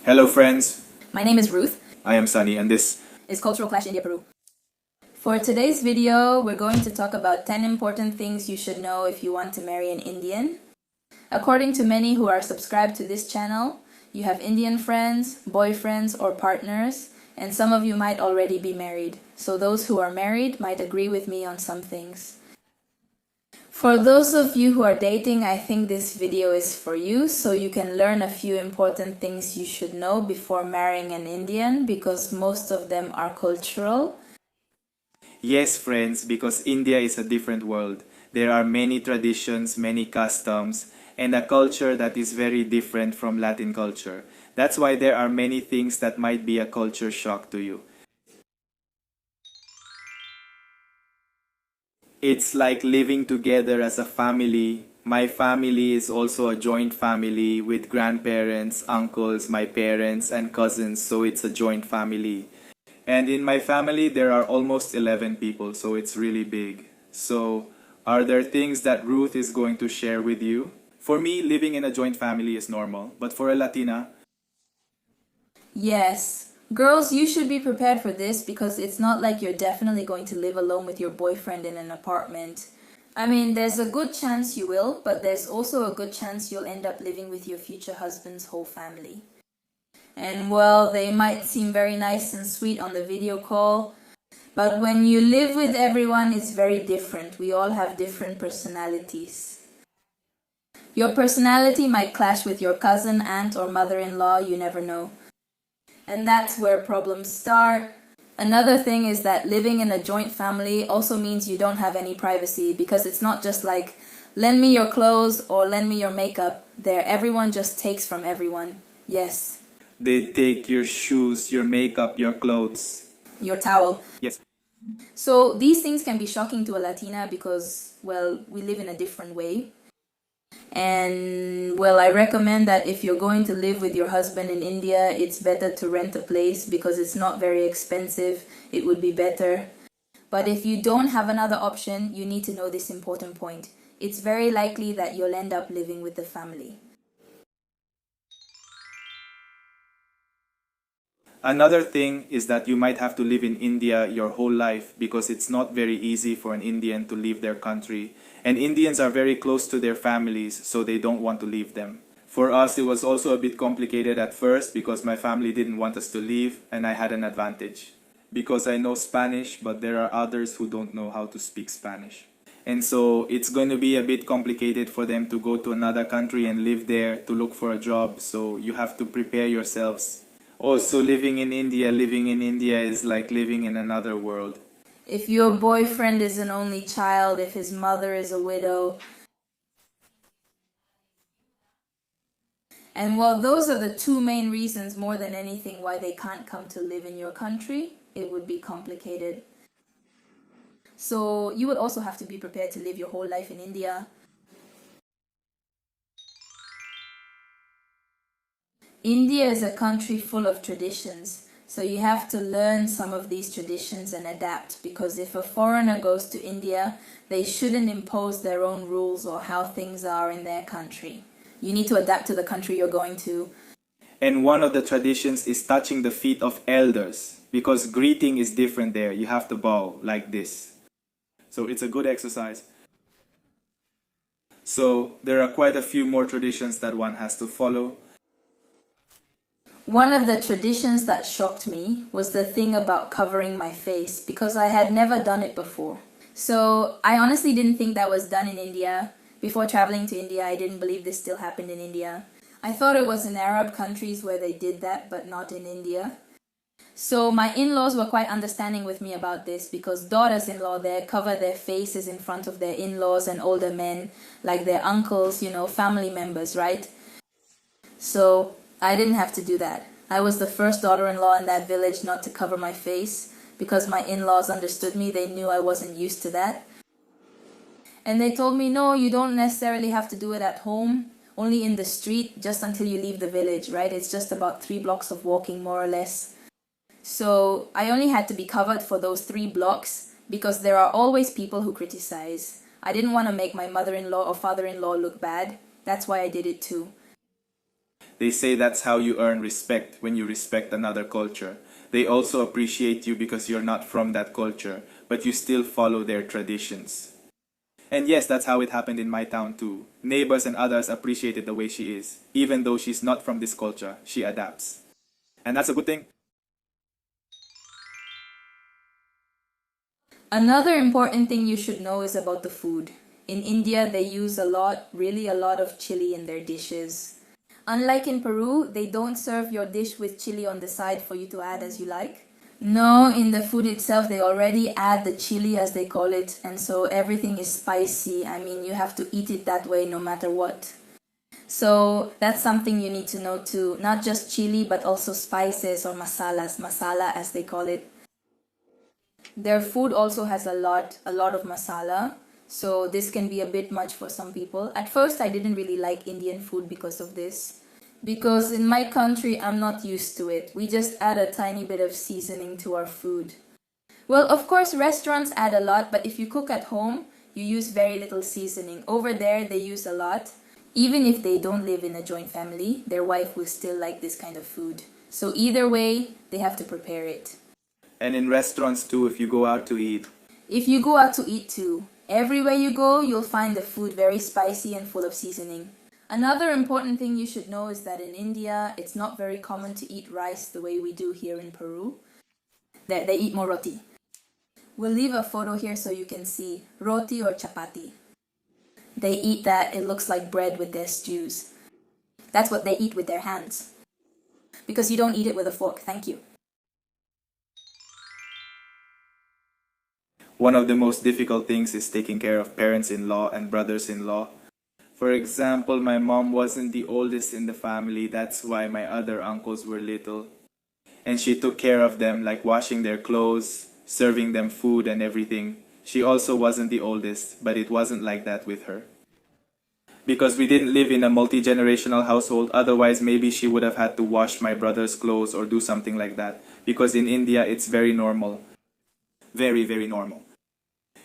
Hello friends, My name is Ruth. I am Sunny and this Is Cultural Clash India-Peru. For today's video, we're going to talk about 10 important things you should know if you want to marry an Indian. According to many who are subscribed to this channel, you have Indian friends, boyfriends, or partners, and some of you might already be married. So those who are married might agree with me on some things. For those of you who are dating, I think this video is for you, so you can learn a few important things you should know before marrying an Indian, because most of them are cultural. Yes friends, because India is a different world. There are many traditions, many customs, and a culture that is very different from Latin culture. That's why there are many things that might be a culture shock to you. It's like living together as a family. My family is also a joint family with grandparents, uncles, my parents, and cousins, so it's a joint family. And in my family, there are almost 11 people, so it's really big. So, are there things that Ruth is going to share with you? For me, living in a joint family is normal, but for a Latina, Yes. Girls, you should be prepared for this because it's not like you're definitely going to live alone with your boyfriend in an apartment. I mean, there's a good chance you will, but there's also a good chance you'll end up living with your future husband's whole family. And well, they might seem very nice and sweet on the video call, but when you live with everyone, it's very different. We all have different personalities. Your personality might clash with your cousin, aunt, or mother-in-law, you never know. And that's where problems start. Another thing is that living in a joint family also means you don't have any privacy, because it's not just like, lend me your clothes or lend me your makeup. There, everyone just takes from everyone. Yes. they take your shoes, your makeup, your clothes. Your towel. Yes. So these things can be shocking to a Latina because, well, we live in a different way. And well, I recommend that if you're going to live with your husband in India, it's better to rent a place because it's not very expensive. It would be better. But if you don't have another option, you need to know this important point. It's very likely that you'll end up living with the family. Another thing is that you might have to live in India your whole life because it's not very easy for an Indian to leave their country. And Indians are very close to their families, so they don't want to leave them. For us, it was also a bit complicated at first because my family didn't want us to leave, and I had an advantage. Because I know Spanish, but there are others who don't know how to speak Spanish. And so it's going to be a bit complicated for them to go to another country and live there to look for a job, so you have to prepare yourselves. Also, living in India is like living in another world. If your boyfriend is an only child, if his mother is a widow, and well, those are the two main reasons more than anything why they can't come to live in your country. It would be complicated. So you would also have to be prepared to live your whole life in India. India is a country full of traditions, so you have to learn some of these traditions and adapt, because if a foreigner goes to India, they shouldn't impose their own rules or how things are in their country. You need to adapt to the country you're going to. And one of the traditions is touching the feet of elders, because greeting is different there. You have to bow like this. So it's a good exercise. So there are quite a few more traditions that one has to follow. One of the traditions that shocked me was the thing about covering my face, because I had never done it before. So I honestly didn't think that was done in India. Before traveling to India, I didn't believe this still happened in India. I thought it was in Arab countries where they did that, but not in India. So my in-laws were quite understanding with me about this, because daughters-in-law there cover their faces in front of their in-laws and older men, like their uncles, family members, right? So I didn't have to do that. I was the first daughter-in-law in that village not to cover my face, because my in-laws understood me. They knew I wasn't used to that. And they told me, no, you don't necessarily have to do it at home, only in the street, just until you leave the village, right? It's just about 3 blocks of walking, more or less. So I only had to be covered for those 3 blocks, because there are always people who criticize. I didn't want to make my mother-in-law or father-in-law look bad. That's why I did it too. They say that's how you earn respect, when you respect another culture. They also appreciate you because you're not from that culture, but you still follow their traditions. And yes, that's how it happened in my town too. Neighbors and others appreciated the way she is. Even though she's not from this culture, she adapts. And that's a good thing. Another important thing you should know is about the food. In India, they use really a lot of chili in their dishes. Unlike in Peru, they don't serve your dish with chili on the side for you to add as you like. No, in the food itself, they already add the chili as they call it, and so everything is spicy. I mean, you have to eat it that way no matter what. So that's something you need to know too. Not just chili, but also spices or masalas, masala as they call it. Their food also has a lot of masala, so this can be a bit much for some people. At first, I didn't really like Indian food because of this. Because in my country, I'm not used to it. We just add a tiny bit of seasoning to our food. Well, of course, restaurants add a lot, but if you cook at home, you use very little seasoning. Over there, they use a lot. Even if they don't live in a joint family, their wife will still like this kind of food. So either way, they have to prepare it. And in restaurants too, if you go out to eat. If you go out to eat too, everywhere you go, you'll find the food very spicy and full of seasoning. Another important thing you should know is that in India, it's not very common to eat rice the way we do here in Peru. They eat more roti. We'll leave a photo here so you can see roti or chapati. They eat that, it looks like bread with their stews. That's what they eat with their hands. Because you don't eat it with a fork, thank you. One of the most difficult things is taking care of parents-in-law and brothers-in-law. For example, my mom wasn't the oldest in the family, that's why my other uncles were little. And she took care of them, like washing their clothes, serving them food and everything. She also wasn't the oldest, but it wasn't like that with her. Because we didn't live in a multi-generational household, otherwise maybe she would have had to wash my brother's clothes or do something like that. Because in India, it's very normal. Very, very normal.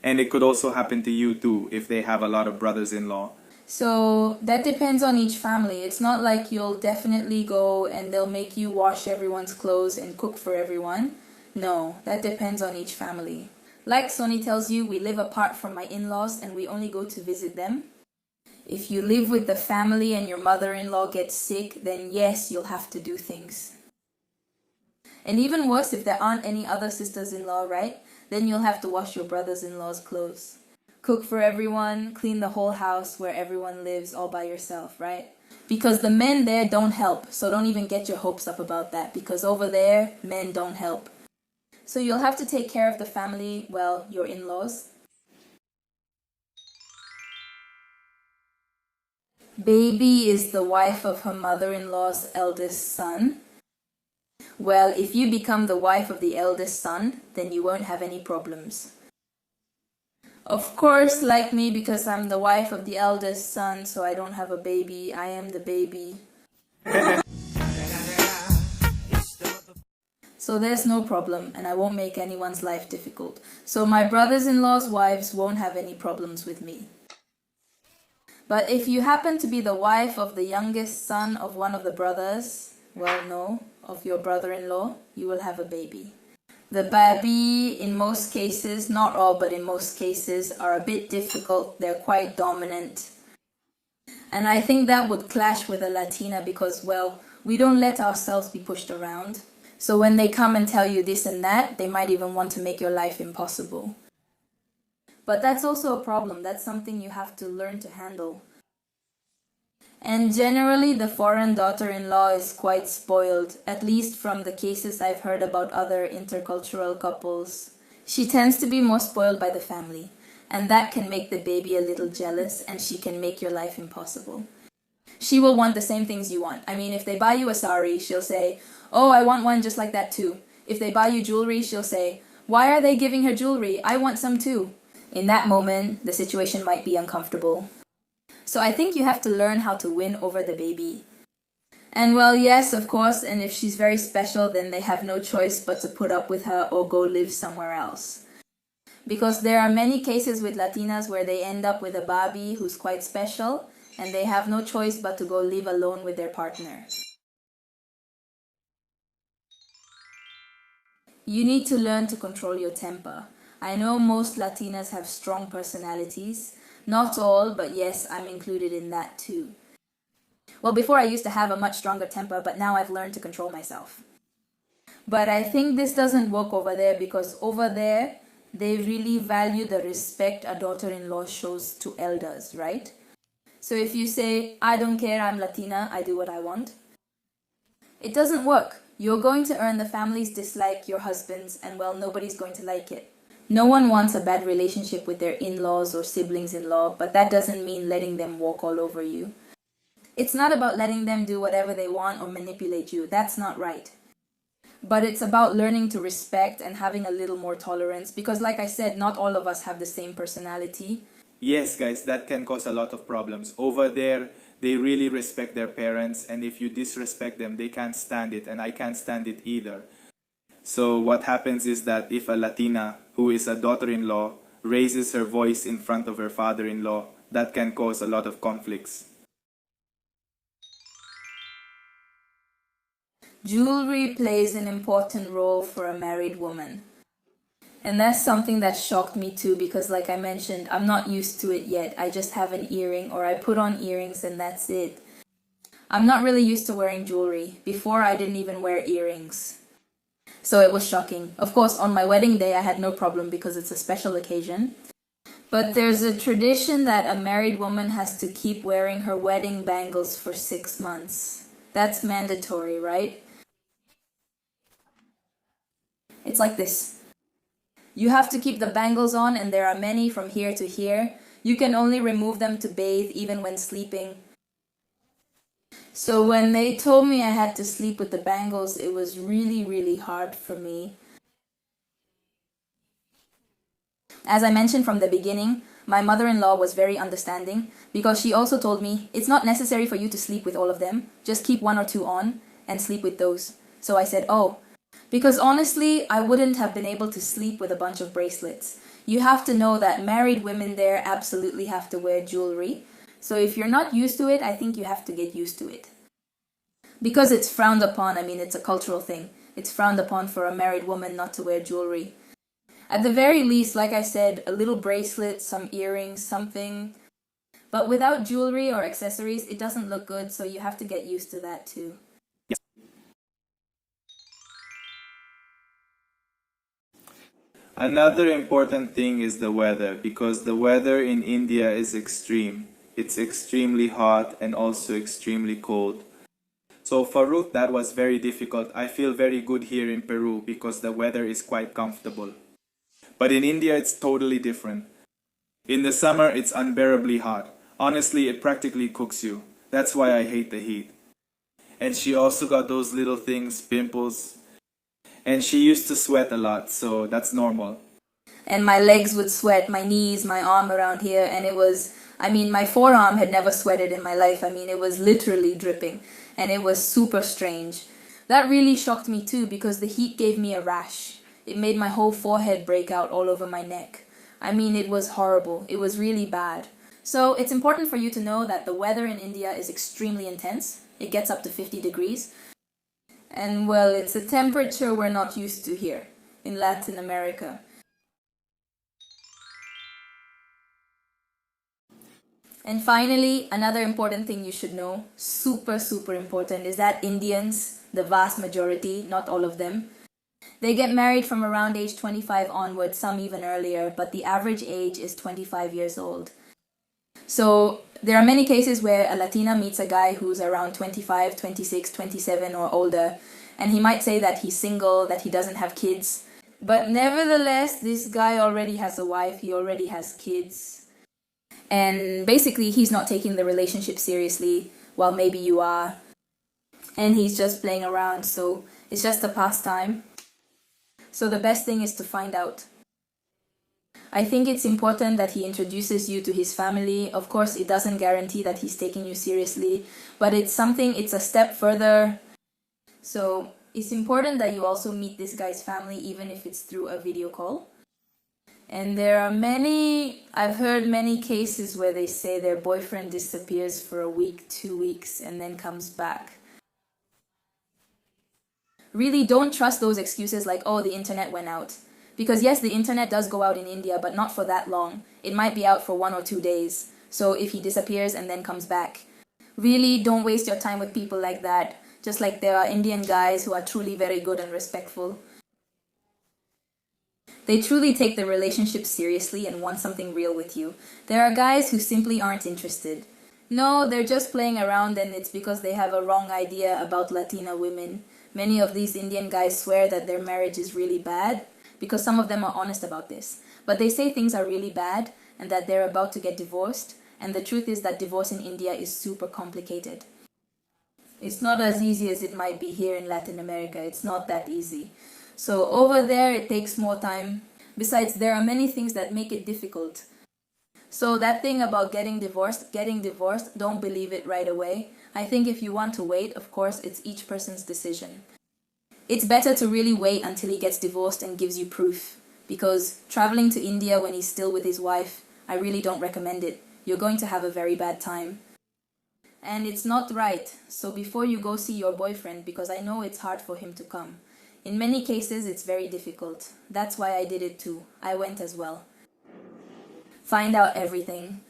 And it could also happen to you too, if they have a lot of brothers-in-law. So that depends on each family. It's not like you'll definitely go and they'll make you wash everyone's clothes and cook for everyone. No, that depends on each family. Like Sonny tells you, we live apart from my in-laws and we only go to visit them. If you live with the family and your mother-in-law gets sick, then yes, you'll have to do things. And even worse, if there aren't any other sisters-in-law, right? Then you'll have to wash your brothers-in-law's clothes. Cook for everyone, clean the whole house where everyone lives all by yourself, right? Because the men there don't help, so don't even get your hopes up about that, because over there, men don't help. So you'll have to take care of the family, well, your in-laws. Baby is the wife of her mother-in-law's eldest son. Well, if you become the wife of the eldest son, then you won't have any problems. Of course, like me, because I'm the wife of the eldest son, so I don't have a baby, I am the baby. So there's no problem, and I won't make anyone's life difficult. So my brothers-in-law's wives won't have any problems with me. But if you happen to be the wife of the youngest son of one of the brothers, well, no, of your brother-in-law, you will have a baby. The baby, in most cases, not all, but in most cases, are a bit difficult. They're quite dominant. And I think that would clash with a Latina because, well, we don't let ourselves be pushed around. So when they come and tell you this and that, they might even want to make your life impossible. But that's also a problem. That's something you have to learn to handle. And generally, the foreign daughter-in-law is quite spoiled, at least from the cases I've heard about other intercultural couples. She tends to be more spoiled by the family, and that can make the baby a little jealous, and she can make your life impossible. She will want the same things you want. I mean, if they buy you a sari, she'll say, "Oh, I want one just like that too." If they buy you jewelry, she'll say, "Why are they giving her jewelry? I want some too." In that moment, the situation might be uncomfortable. So I think you have to learn how to win over the baby. And well, yes, of course, and if she's very special, then they have no choice but to put up with her or go live somewhere else. Because there are many cases with Latinas where they end up with a baby who's quite special, and they have no choice but to go live alone with their partner. You need to learn to control your temper. I know most Latinas have strong personalities. Not all, but yes, I'm included in that too. Well, before I used to have a much stronger temper, but now I've learned to control myself. But I think this doesn't work over there because over there, they really value the respect a daughter-in-law shows to elders, right? So if you say, I don't care, I'm Latina, I do what I want, it doesn't work. You're going to earn the family's dislike, your husband's, and well, nobody's going to like it. No one wants a bad relationship with their in-laws or siblings-in-law, but that doesn't mean letting them walk all over you. It's not about letting them do whatever they want or manipulate you. That's not right. But it's about learning to respect and having a little more tolerance because, like I said, not all of us have the same personality. Yes, guys, that can cause a lot of problems. Over there, they really respect their parents, and if you disrespect them, they can't stand it, and I can't stand it either. So what happens is that if a Latina, who is a daughter-in-law, raises her voice in front of her father-in-law, that can cause a lot of conflicts. Jewelry plays an important role for a married woman. And that's something that shocked me too because like I mentioned, I'm not used to it yet. I just have an earring or I put on earrings and that's it. I'm not really used to wearing jewelry. Before I didn't even wear earrings. So it was shocking. Of course, on my wedding day I had no problem because it's a special occasion. But there's a tradition that a married woman has to keep wearing her wedding bangles for 6 months. That's mandatory, right? It's like this. You have to keep the bangles on and there are many from here to here. You can only remove them to bathe even when sleeping. So when they told me I had to sleep with the bangles, it was really hard for me. As I mentioned from the beginning, my mother-in-law was very understanding because she also told me it's not necessary for you to sleep with all of them. Just keep 1 or 2 on and sleep with those. So I said, oh. Because honestly, I wouldn't have been able to sleep with a bunch of bracelets. You have to know that married women there absolutely have to wear jewelry. So if you're not used to it, I think you have to get used to it. Because it's frowned upon, I mean, it's a cultural thing. It's frowned upon for a married woman not to wear jewelry. At the very least, like I said, a little bracelet, some earrings, something. But without jewelry or accessories, it doesn't look good, so you have to get used to that too. Another important thing is the weather, because the weather in India is extreme. It's extremely hot and also extremely cold. So for Ruth, that was very difficult. I feel very good here in Peru because the weather is quite comfortable. But in India, it's totally different. In the summer, it's unbearably hot. Honestly, it practically cooks you. That's why I hate the heat. And she also got those little things, pimples. And she used to sweat a lot, so that's normal. And my legs would sweat, my knees, my arm around here, and it was, I mean, my forearm had never sweated in my life. I mean, it was literally dripping, and it was super strange. That really shocked me too, because the heat gave me a rash. It made my whole forehead break out all over my neck. I mean, it was horrible. It was really bad. So it's important for you to know that the weather in India is extremely intense. It gets up to 50 degrees. And well, it's a temperature we're not used to here in Latin America. And finally, another important thing you should know, super important, is that Indians, the vast majority, not all of them, they get married from around age 25 onward, some even earlier, but the average age is 25 years old. So there are many cases where a Latina meets a guy who's around 25, 26, 27 or older, and he might say that he's single, that he doesn't have kids. But nevertheless, this guy already has a wife, he already has kids. And basically, he's not taking the relationship seriously, while maybe you are. And he's just playing around, so it's just a pastime. So the best thing is to find out. I think it's important that he introduces you to his family. Of course, it doesn't guarantee that he's taking you seriously, but it's a step further. So it's important that you also meet this guy's family, even if it's through a video call. And I've heard many cases where they say their boyfriend disappears for a week, 2 weeks, and then comes back. Really, don't trust those excuses like, oh, the internet went out. Because yes, the internet does go out in India, but not for that long. It might be out for 1 or 2 days. So if he disappears and then comes back, really don't waste your time with people like that. Just like there are Indian guys who are truly very good and respectful. They truly take the relationship seriously and want something real with you. There are guys who simply aren't interested. No, they're just playing around, and it's because they have a wrong idea about Latina women. Many of these Indian guys swear that their marriage is really bad, because some of them are honest about this. But they say things are really bad and that they're about to get divorced, and the truth is that divorce in India is super complicated. It's not as easy as it might be here in Latin America. It's not that easy. So over there, it takes more time. Besides, there are many things that make it difficult. So that thing about getting divorced, don't believe it right away. I think if you want to wait, of course, it's each person's decision. It's better to really wait until he gets divorced and gives you proof. Because traveling to India when he's still with his wife, I really don't recommend it. You're going to have a very bad time. And it's not right. So before you go see your boyfriend, because I know it's hard for him to come. In many cases, it's very difficult. That's why I did it too. I went as well. Find out everything.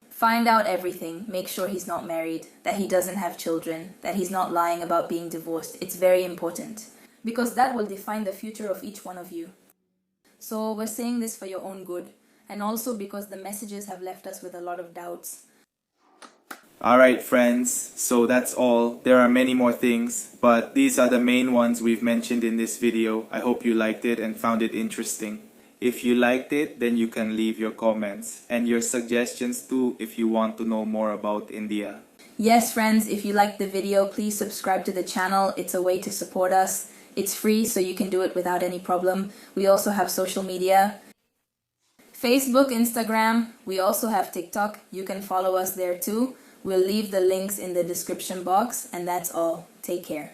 Find out everything. Make sure he's not married, that he doesn't have children, that he's not lying about being divorced. It's very important. Because that will define the future of each one of you. So we're saying this for your own good. And also because the messages have left us with a lot of doubts. Alright friends, so that's all. There are many more things, but these are the main ones we've mentioned in this video. I hope you liked it and found it interesting. If you liked it, then you can leave your comments and your suggestions too if you want to know more about India. Yes friends, if you liked the video, please subscribe to the channel. It's a way to support us. It's free, so you can do it without any problem. We also have social media. Facebook, Instagram. We also have TikTok. You can follow us there too. We'll leave the links in the description box, and that's all. Take care.